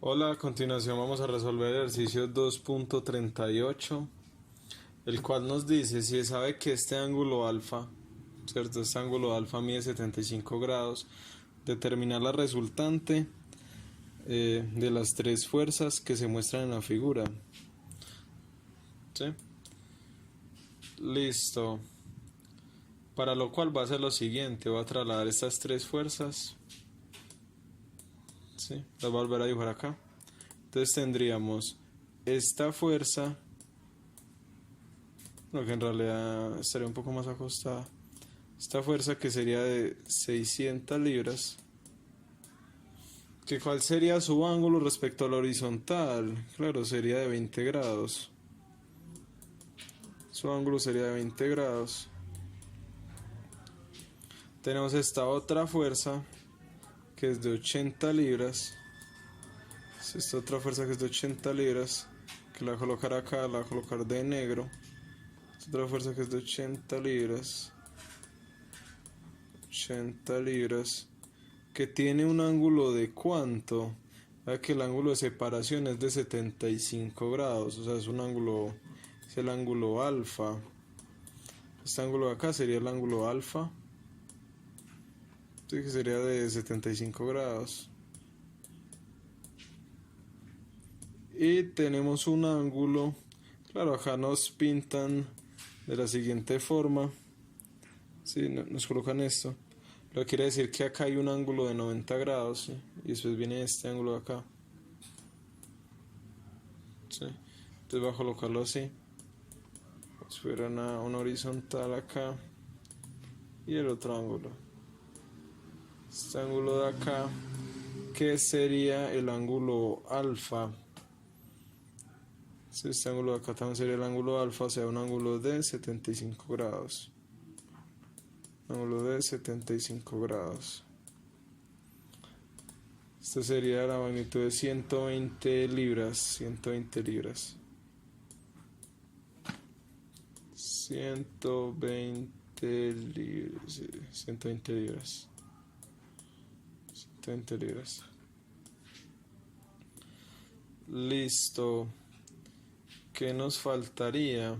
Hola, a continuación vamos a resolver el ejercicio 2.38, el cual nos dice si se sabe que este ángulo alfa, ¿cierto? Este ángulo alfa mide 75 grados, determinar la resultante de las tres fuerzas que se muestran en la figura. ¿Sí? Listo. Para lo cual va a ser lo siguiente, voy a trasladar estas tres fuerzas. ¿Sí? Las voy a volver a dibujar acá. Entonces tendríamos esta fuerza, que en realidad estaría un poco más ajustada. Esta fuerza que sería de 600 libras. ¿Que cuál sería su ángulo respecto a la horizontal? Claro, sería de 20 grados. Su ángulo sería de 20 grados. Tenemos esta otra fuerza que es de 80 libras. Esta otra fuerza que es de 80 libras, que la voy a colocar acá, la voy a colocar de negro. Esta otra fuerza que es de 80 libras. 80 libras. Que tiene un ángulo de ¿cuánto? Vea que el ángulo de separación es de 75 grados. O sea, es un ángulo, es el ángulo alfa. Este ángulo de acá sería el ángulo alfa. Sí, que sería de 75 grados. Y tenemos un ángulo, claro, acá nos pintan de la siguiente forma. Sí, nos colocan esto. Lo que quiere decir que acá hay un ángulo de 90 grados, ¿sí? Y después viene este ángulo de acá. ¿Sí? Entonces voy a colocarlo así. Si fuera una horizontal acá. Y el otro ángulo. Este ángulo de acá, que sería el ángulo alfa. Sí, este ángulo de acá también sería el ángulo alfa, o sea, un ángulo de 75 grados. Ángulo de 75 grados. Esto sería la magnitud de 120 libras. 120 libras. 120 libras. Sí, 120 libras. 120 libras. Listo. ¿Qué nos faltaría?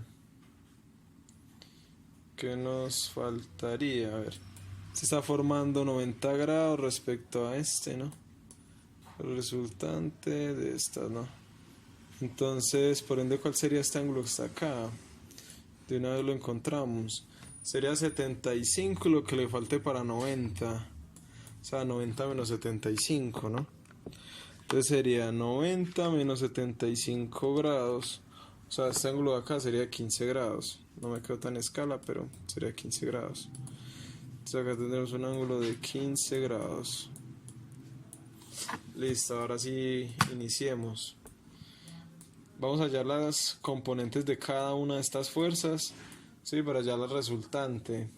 ¿Qué nos faltaría? A ver. Se está formando 90 grados respecto a este, ¿no? El resultante de esta, ¿no? Entonces, por ende, ¿cuál sería este ángulo que está acá? De una vez lo encontramos. Sería 75 lo que le falte para 90. O sea, 90 menos 75, ¿no? Entonces sería 90 menos 75 grados. O sea, este ángulo de acá sería 15 grados. No me quedo tan en escala, pero sería 15 grados. Entonces acá tendremos un ángulo de 15 grados. Listo, ahora sí iniciemos. Vamos a hallar las componentes de cada una de estas fuerzas, ¿sí? Para hallar la resultante.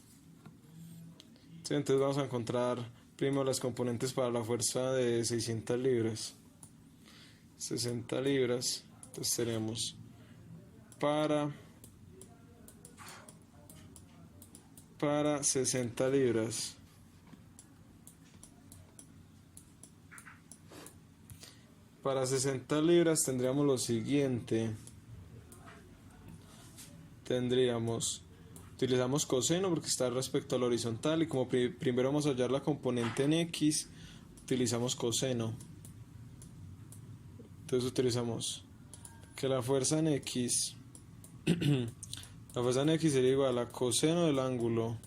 ¿Sí? Entonces vamos a encontrar primero las componentes para la fuerza de 600 libras. 60 libras. Entonces tenemos para 60 libras. Para 60 libras tendríamos lo siguiente. Utilizamos coseno porque está respecto al horizontal, y como primero vamos a hallar la componente en X, utilizamos coseno. Entonces utilizamos que la fuerza en X la fuerza en X sería igual a coseno del ángulo,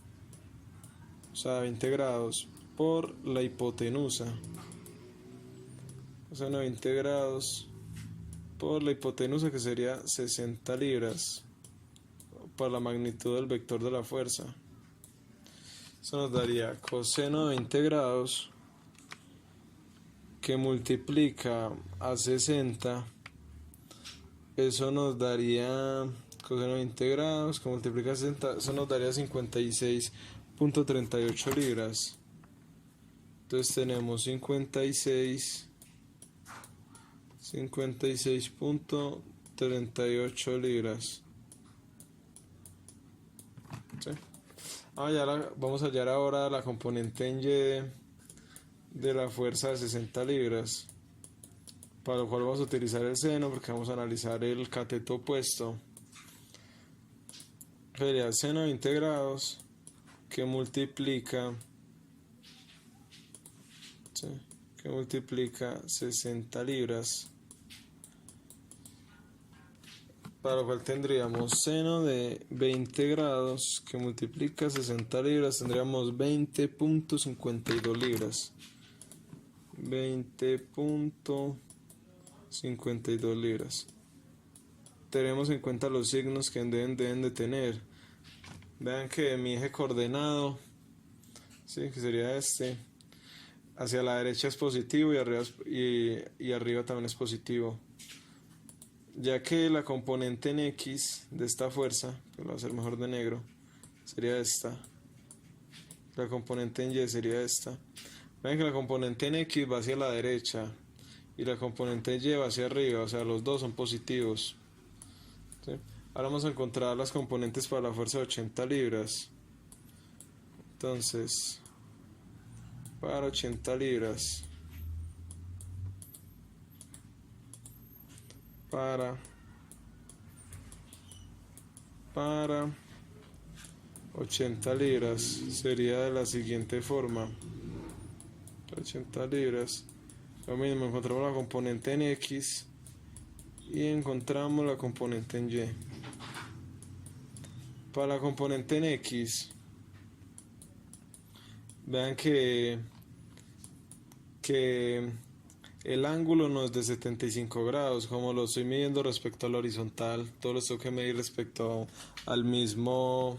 o sea 20 grados, por la hipotenusa. Coseno de 20 grados por la hipotenusa, que sería 60 libras, por la magnitud del vector de la fuerza. Eso nos daría coseno de 20 grados que multiplica a 60. Eso nos daría coseno de 20 grados que multiplica a 60. Eso nos daría 56.38 libras. Entonces tenemos 56.38 libras. ¿Sí? Vamos a hallar ahora la componente en Y de la fuerza de 60 libras. para lo cual vamos a utilizar el seno porque vamos a analizar el cateto opuesto. Sería seno de 20 grados que multiplica 60 libras, para lo cual tendríamos seno de 20 grados que multiplica 60 libras, tendríamos 20.52 libras. 20.52 libras. Tenemos en cuenta los signos que deben de tener. Vean que mi eje coordenado, ¿sí? Que sería este, hacia la derecha es positivo y arriba también es positivo. Ya que la componente en X de esta fuerza, que lo voy a hacer mejor de negro, sería esta. La componente en Y sería esta. Vean que la componente en X va hacia la derecha y la componente en Y va hacia arriba, o sea, los dos son positivos. ¿Sí? Ahora vamos a encontrar las componentes para la fuerza de 80 libras. Entonces, para 80 libras, para 80 libras sería de la siguiente forma. 80 libras, lo mismo, encontramos la componente en X y encontramos la componente en Y. Para la componente en X, vean que el ángulo no es de 75 grados, como lo estoy midiendo respecto al horizontal, todo lo tengo que medir respecto al mismo,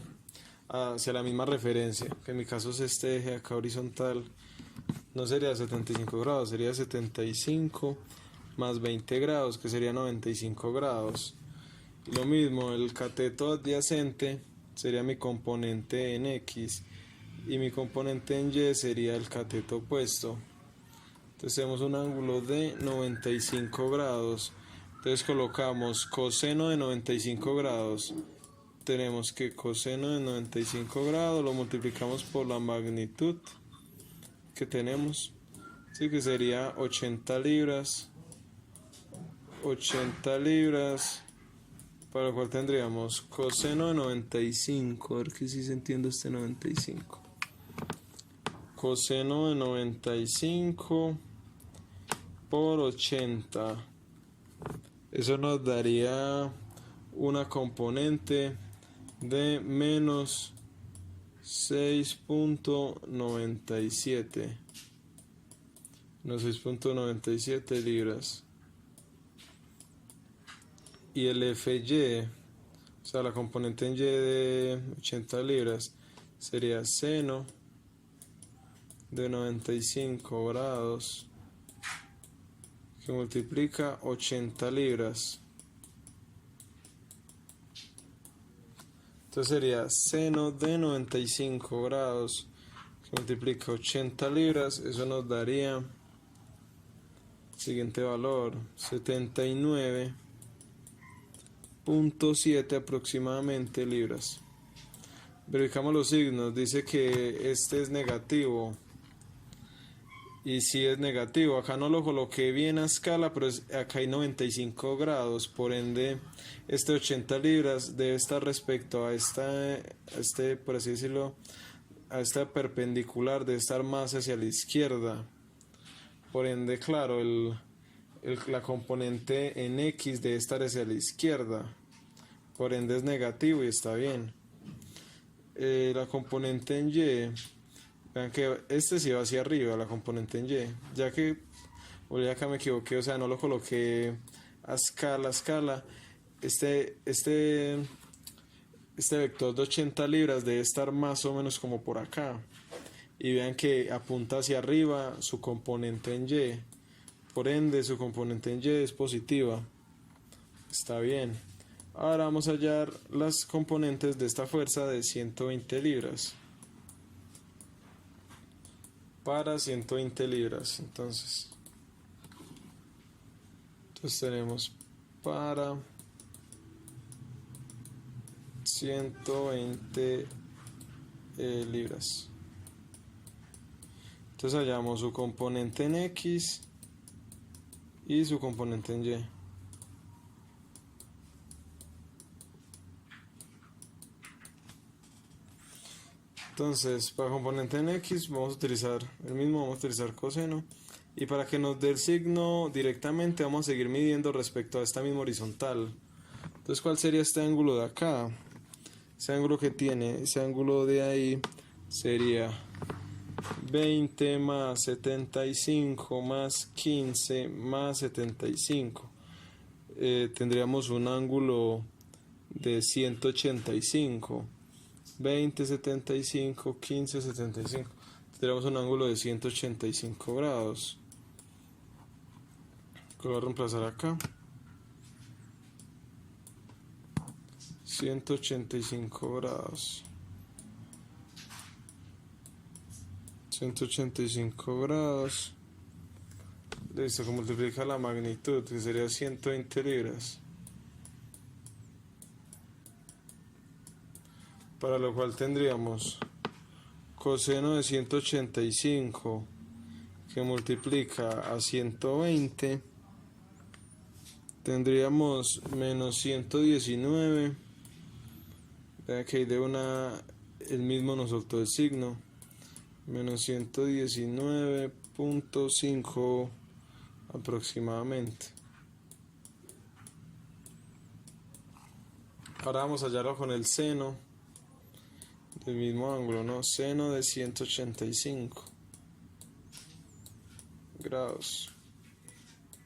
hacia la misma referencia, que en mi caso es este eje acá horizontal. No sería 75 grados, sería 75 más 20 grados, que sería 95 grados. Y lo mismo, el cateto adyacente sería mi componente en X y mi componente en Y sería el cateto opuesto. Entonces tenemos un ángulo de 95 grados. Entonces colocamos coseno de 95 grados. Tenemos que coseno de 95 grados lo multiplicamos por la magnitud que tenemos, sí, que sería 80 libras, para lo cual tendríamos coseno de 95, a ver que si se entiende este 95, coseno de 95 por 80, eso nos daría una componente de menos 6.97, no, 6.97 libras. Y el FY, o sea, la componente en Y de 80 libras, sería seno de 95 grados que multiplica 80 libras. Entonces sería seno de 95 grados que multiplica 80 libras. Eso nos daría el siguiente valor, 79.7 aproximadamente libras. Verificamos los signos. Dice que este es negativo. Y si es negativo, acá no lo coloqué bien a escala, pero acá hay 95 grados, por ende este 80 libras debe estar respecto a por así decirlo, a esta perpendicular, debe estar más hacia la izquierda. Por ende, claro, la componente en X debe estar hacia la izquierda, por ende es negativo y está bien. La componente en Y, vean que este sí va hacia arriba, la componente en Y, ya que acá me equivoqué, o sea, no lo coloqué a escala. Este vector de 80 libras debe estar más o menos como por acá. Y vean que apunta hacia arriba su componente en Y. Por ende, su componente en Y es positiva. Está bien. Ahora vamos a hallar las componentes de esta fuerza de 120 libras. Para 120 libras, entonces tenemos para 120 libras. Entonces hallamos su componente en X y su componente en Y. Entonces, para componente en X vamos a utilizar el mismo, vamos a utilizar coseno. Y para que nos dé el signo directamente vamos a seguir midiendo respecto a esta misma horizontal. Entonces, ¿cuál sería este ángulo de acá? Ese ángulo que tiene, ese ángulo de ahí sería 20 más 75 más 15 más 75. Tendríamos un ángulo de 185. 20, 75, 15, 75. Tendríamos un ángulo de 185 grados. Lo voy a reemplazar acá. 185 grados. 185 grados. Listo, que multiplica la magnitud, que sería 120 libras. Para lo cual tendríamos coseno de 185 que multiplica a 120. Tendríamos menos 119. Vean que ahí de una el mismo nos soltó el signo. Menos 119.5 aproximadamente. Ahora vamos a hallarlo con el seno del mismo ángulo, ¿no? Seno de 185 grados.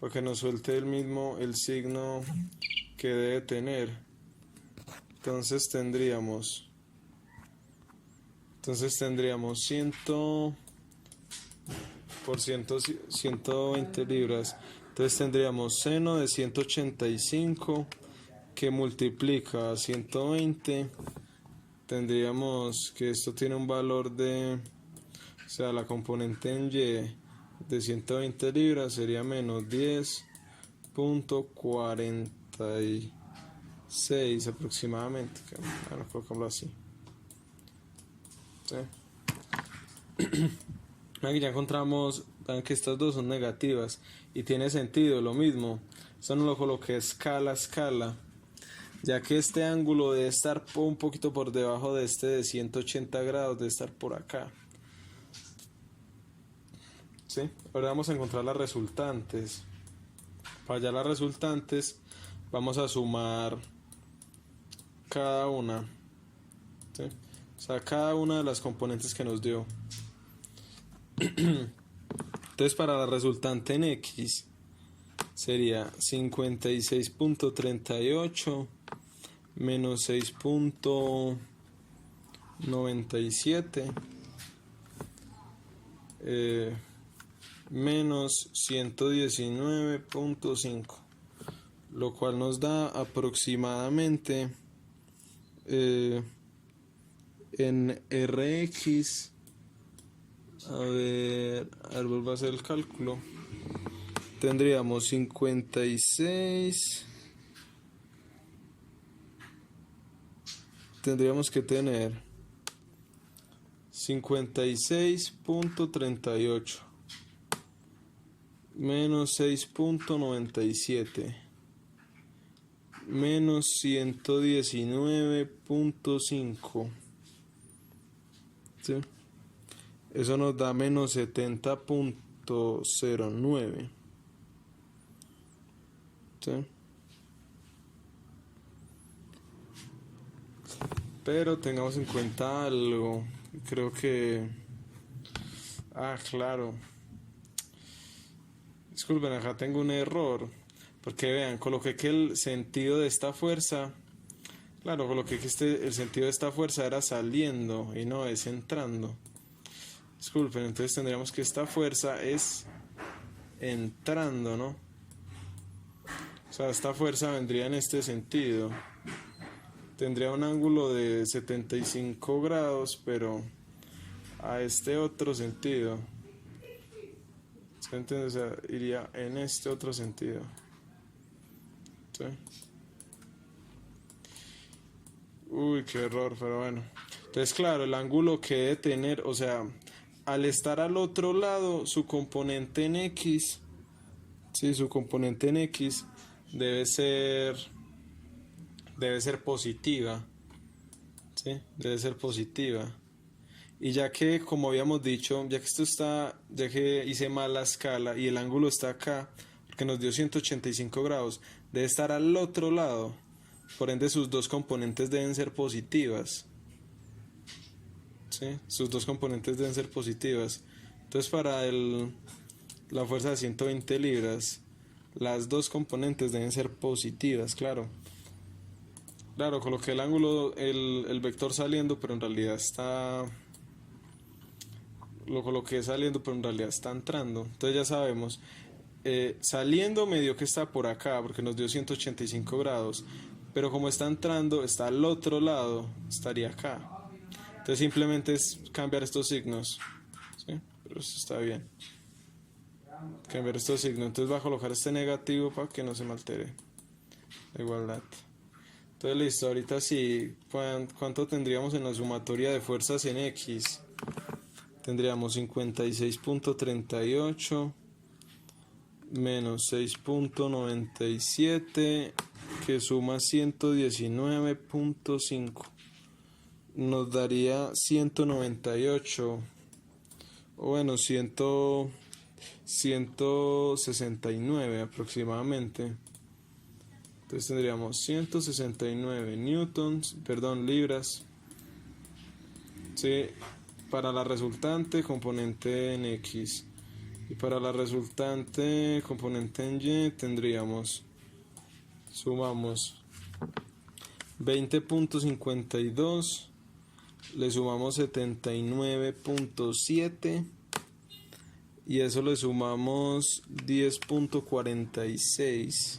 Para que nos suelte el signo que debe tener. Entonces tendríamos 100 por 120 libras. Entonces tendríamos seno de 185 que multiplica a 120. Tendríamos que esto tiene un valor de, o sea, la componente en Y de 120 libras sería menos 10.46 aproximadamente. Bueno, colocámoslo así. ¿Sí? Aquí ya encontramos, vean que estas dos son negativas y tiene sentido lo mismo. Eso no lo coloqué escala a escala, ya que este ángulo debe estar un poquito por debajo de este de 180 grados, debe estar por acá. ¿Sí? Ahora vamos a encontrar las resultantes. Para hallar las resultantes vamos a sumar cada una. ¿Sí? O sea, cada una de las componentes que nos dio. Entonces, para la resultante en X sería 56.38 menos 6.97 menos 119.5, lo cual nos da aproximadamente en Rx, a ver, vuelvo a hacer el cálculo, tendríamos 56, tendríamos que tener 56.38 menos 6.97 menos 119.5. ¿Sí? Eso nos da menos 70.09. ¿Sí? Pero tengamos en cuenta algo. Creo que... claro. Disculpen, acá tengo un error. Porque vean, coloqué que el sentido de esta fuerza... Claro, coloqué que el sentido de esta fuerza era saliendo y no es entrando. Disculpen, entonces tendríamos que esta fuerza es entrando, ¿no? O sea, esta fuerza vendría en este sentido. Tendría un ángulo de 75 grados, pero a este otro sentido. ¿Se entiende? O sea, iría en este otro sentido. ¿Sí? Uy, qué error, pero bueno. Entonces, claro, el ángulo que debe tener, o sea, al estar al otro lado, su componente en X, Sí, su componente en X debe ser positiva, ¿sí? Debe ser positiva. Y ya que, como habíamos dicho, ya que hice mal la escala y el ángulo está acá, porque nos dio 185 grados, debe estar al otro lado. Por ende, sus dos componentes deben ser positivas. ¿Sí? Sus dos componentes deben ser positivas. Entonces, para la fuerza de 120 libras, las dos componentes deben ser positivas, claro. Claro, coloqué el ángulo, el vector saliendo, pero en realidad está... Lo coloqué saliendo, pero en realidad está entrando. Entonces ya sabemos, saliendo me dio que está por acá, porque nos dio 185 grados. Pero como está entrando, está al otro lado, estaría acá. Entonces simplemente es cambiar estos signos. ¿Sí? Pero eso está bien. Cambiar estos signos. Entonces voy a colocar este negativo para que no se me altere la igualdad. Entonces listo, ahorita sí, ¿cuánto tendríamos en la sumatoria de fuerzas en X? Tendríamos 56.38 menos 6.97 que suma 119.5. Nos daría 198, o bueno, 169 aproximadamente. Entonces tendríamos 169 libras. Sí, para la resultante componente en X. Y para la resultante componente en Y tendríamos, sumamos 20.52, le sumamos 79.7 y eso le sumamos 10.46.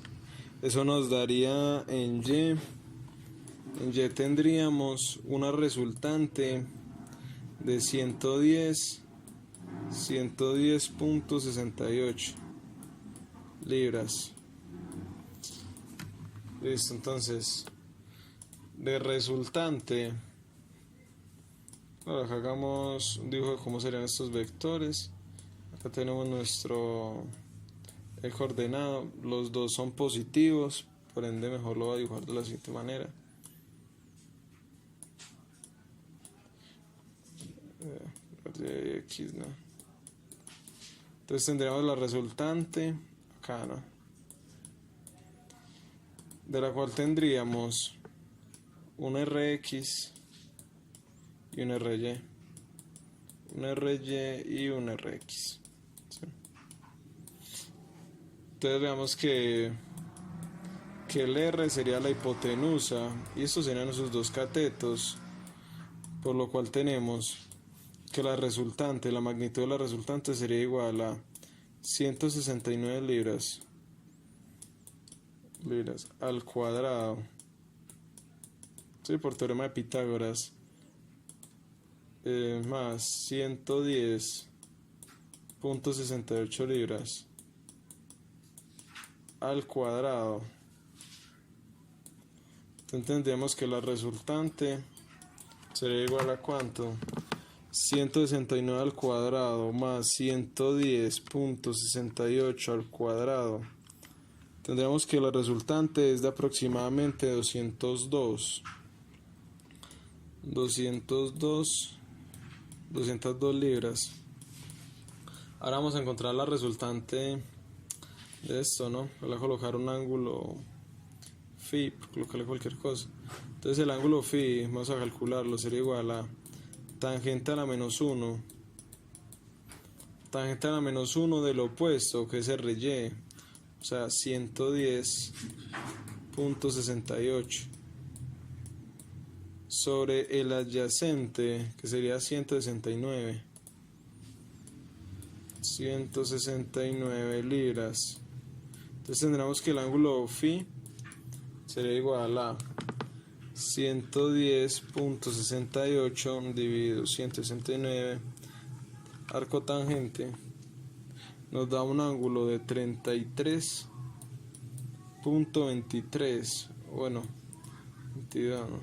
Eso nos daría en Y. En Y tendríamos una resultante de 110.68 libras. Listo, entonces de resultante, ahora hagamos un dibujo de cómo serían estos vectores. Acá tenemos nuestro eje ordenado, los dos son positivos, por ende mejor lo voy a dibujar de la siguiente manera. X, ¿no? Entonces tendríamos la resultante acá, ¿no? De la cual tendríamos un Rx y un Ry, un Ry y un Rx, ¿sí? Entonces veamos que el R sería la hipotenusa y estos serían sus dos catetos, por lo cual tenemos que la magnitud de la resultante sería igual a 169 libras al cuadrado, sí, por teorema de Pitágoras, más 110.68 libras al cuadrado. Entonces tendríamos que la resultante sería igual a ¿cuánto? 169 al cuadrado más 110.68 al cuadrado. Tendríamos que la resultante es de aproximadamente 202 libras. Ahora vamos a encontrar la resultante de esto, ¿no? Voy a colocar un ángulo phi, colocarle cualquier cosa. Entonces el ángulo phi, vamos a calcularlo, sería igual a tangente a la menos 1. Tangente a la menos 1 del opuesto, que es Ry. O sea, 110.68 sobre el adyacente, que sería 169 libras. Entonces tendremos que el ángulo phi sería igual a 110.68 dividido 169 arco tangente, nos da un ángulo de 33.23, bueno, 22, ¿no?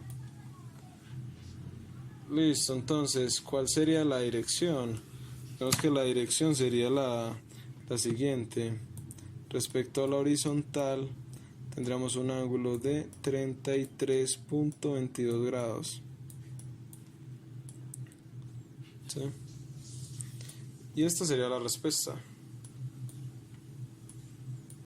Listo, entonces, ¿cuál sería la dirección? Vemos que la dirección sería la siguiente. respecto a la horizontal tendríamos un ángulo de 33.22 grados. ¿Sí? Y esta sería la respuesta.